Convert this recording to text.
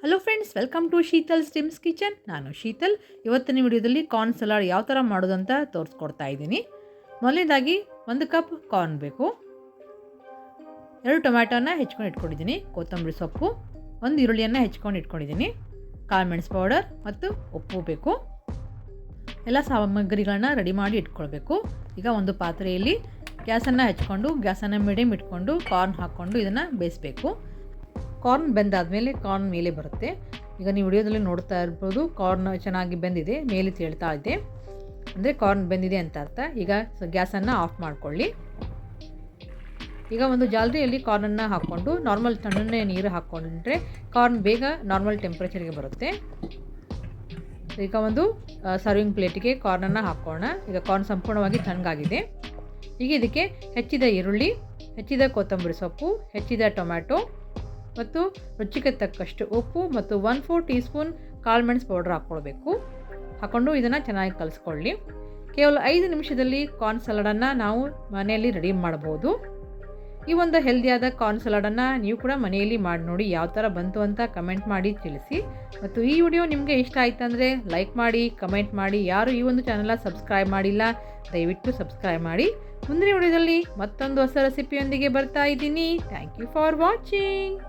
Hello friends, welcome to Sheetal steams kitchen. ನಾನು ಶೀತಲ್. ಇವತ್ತಿನ ವಿಡಿಯೋದಲ್ಲಿ ಕಾರ್ನ್ ಸಲಾಡ್ ಯಾವ ಥರ ಮಾಡೋದು ಅಂತ ತೋರಿಸ್ಕೊಡ್ತಾ ಇದ್ದೀನಿ. ಮೊದಲನೇದಾಗಿ 1 ಕಪ್ ಕಾರ್ನ್ ಬೇಕು, 2 ಟೊಮ್ಯಾಟೋನ ಹೆಚ್ಕೊಂಡು ಇಟ್ಕೊಂಡಿದ್ದೀನಿ, ಕೊತ್ತಂಬರಿ ಸೊಪ್ಪು, 1 ಈರುಳ್ಳಿಯನ್ನು ಹೆಚ್ಕೊಂಡು ಇಟ್ಕೊಂಡಿದ್ದೀನಿ, ಕಾಳು ಮೆಣಸು ಪೌಡರ್ ಮತ್ತು ಉಪ್ಪು ಬೇಕು. ಎಲ್ಲ ಸಾಮಗ್ರಿಗಳನ್ನ ರೆಡಿ ಮಾಡಿ ಇಟ್ಕೊಳ್ಬೇಕು. ಈಗ ಒಂದು ಪಾತ್ರೆಯಲ್ಲಿ ಗ್ಯಾಸನ್ನು ಹೆಚ್ಕೊಂಡು ಗ್ಯಾಸನ್ನು ಮೀಡಿಯಮ್ ಇಟ್ಕೊಂಡು ಕಾರ್ನ್ ಹಾಕ್ಕೊಂಡು ಇದನ್ನು ಬೇಯಿಸಬೇಕು. ಕಾರ್ನ್ ಬೆಂದಾದಮೇಲೆ ಕಾರ್ನ್ ಮೇಲೆ ಬರುತ್ತೆ. ಈಗ ನೀವು ವಿಡಿಯೋದಲ್ಲಿ ನೋಡ್ತಾ ಇರ್ಬೋದು, ಕಾರ್ನ್ ಚೆನ್ನಾಗಿ ಬೆಂದಿದೆ, ಮೇಲೆ ತೇಳ್ತಾ ಇದೆ, ಅಂದರೆ ಕಾರ್ನ್ ಬೆಂದಿದೆ ಅಂತ ಅರ್ಥ. ಈಗ ಗ್ಯಾಸನ್ನು ಆಫ್ ಮಾಡಿಕೊಳ್ಳಿ. ಈಗ ಒಂದು ಜಾಲರಿಯಲ್ಲಿ ಕಾರ್ನನ್ನು ಹಾಕ್ಕೊಂಡು ನಾರ್ಮಲ್ ತಣ್ಣನೆ ನೀರು ಹಾಕ್ಕೊಂಡ್ರೆ ಕಾರ್ನ್ ಬೇಗ ನಾರ್ಮಲ್ ಟೆಂಪ್ರೇಚರ್ಗೆ ಬರುತ್ತೆ. ಈಗ ಒಂದು ಸರ್ವಿಂಗ್ ಪ್ಲೇಟಿಗೆ ಕಾರ್ನನ್ನು ಹಾಕೋಣ. ಈಗ ಕಾರ್ನ್ ಸಂಪೂರ್ಣವಾಗಿ ತಣ್ಣಗಾಗಿದೆ. ಈಗ ಇದಕ್ಕೆ ಹೆಚ್ಚಿದ ಈರುಳ್ಳಿ, ಹೆಚ್ಚಿದ ಕೊತ್ತಂಬರಿ ಸೊಪ್ಪು, ಹೆಚ್ಚಿದ ಟೊಮ್ಯಾಟೊ ಮತ್ತು ರುಚಿಗೆ ತಕ್ಕಷ್ಟು ಉಪ್ಪು ಮತ್ತು 1/4 ಟೀ ಸ್ಪೂನ್ ಕಾಳು ಮೆಣಸು ಪೌಡರ್ ಹಾಕ್ಕೊಳ್ಬೇಕು. ಹಾಕ್ಕೊಂಡು ಇದನ್ನು ಚೆನ್ನಾಗಿ ಕಲಿಸ್ಕೊಳ್ಳಿ. ಕೇವಲ 5 ನಿಮಿಷದಲ್ಲಿ ಕಾರ್ನ್ ಸಲಾಡನ್ನು ನಾವು ಮನೆಯಲ್ಲಿ ರೆಡಿ ಮಾಡ್ಬೋದು. ಈ ಒಂದು ಹೆಲ್ದಿಯಾದ ಕಾರ್ನ್ ಸಲಾಡನ್ನು ನೀವು ಕೂಡ ಮನೆಯಲ್ಲಿ ಮಾಡಿ ನೋಡಿ, ಯಾವ ಥರ ಬಂತು ಅಂತ ಕಮೆಂಟ್ ಮಾಡಿ ತಿಳಿಸಿ. ಮತ್ತು ಈ ವಿಡಿಯೋ ನಿಮಗೆ ಇಷ್ಟ ಆಯಿತು ಅಂದರೆ ಲೈಕ್ ಮಾಡಿ, ಕಮೆಂಟ್ ಮಾಡಿ. ಯಾರು ಈ ಒಂದು ಚಾನಲ್ನ ಸಬ್ಸ್ಕ್ರೈಬ್ ಮಾಡಿಲ್ಲ ದಯವಿಟ್ಟು ಸಬ್ಸ್ಕ್ರೈಬ್ ಮಾಡಿ. ಮುಂದಿನ ವಿಡಿಯೋದಲ್ಲಿ ಮತ್ತೊಂದು ಹೊಸ ರೆಸಿಪಿಯೊಂದಿಗೆ ಬರ್ತಾ ಇದ್ದೀನಿ. Thank you for watching.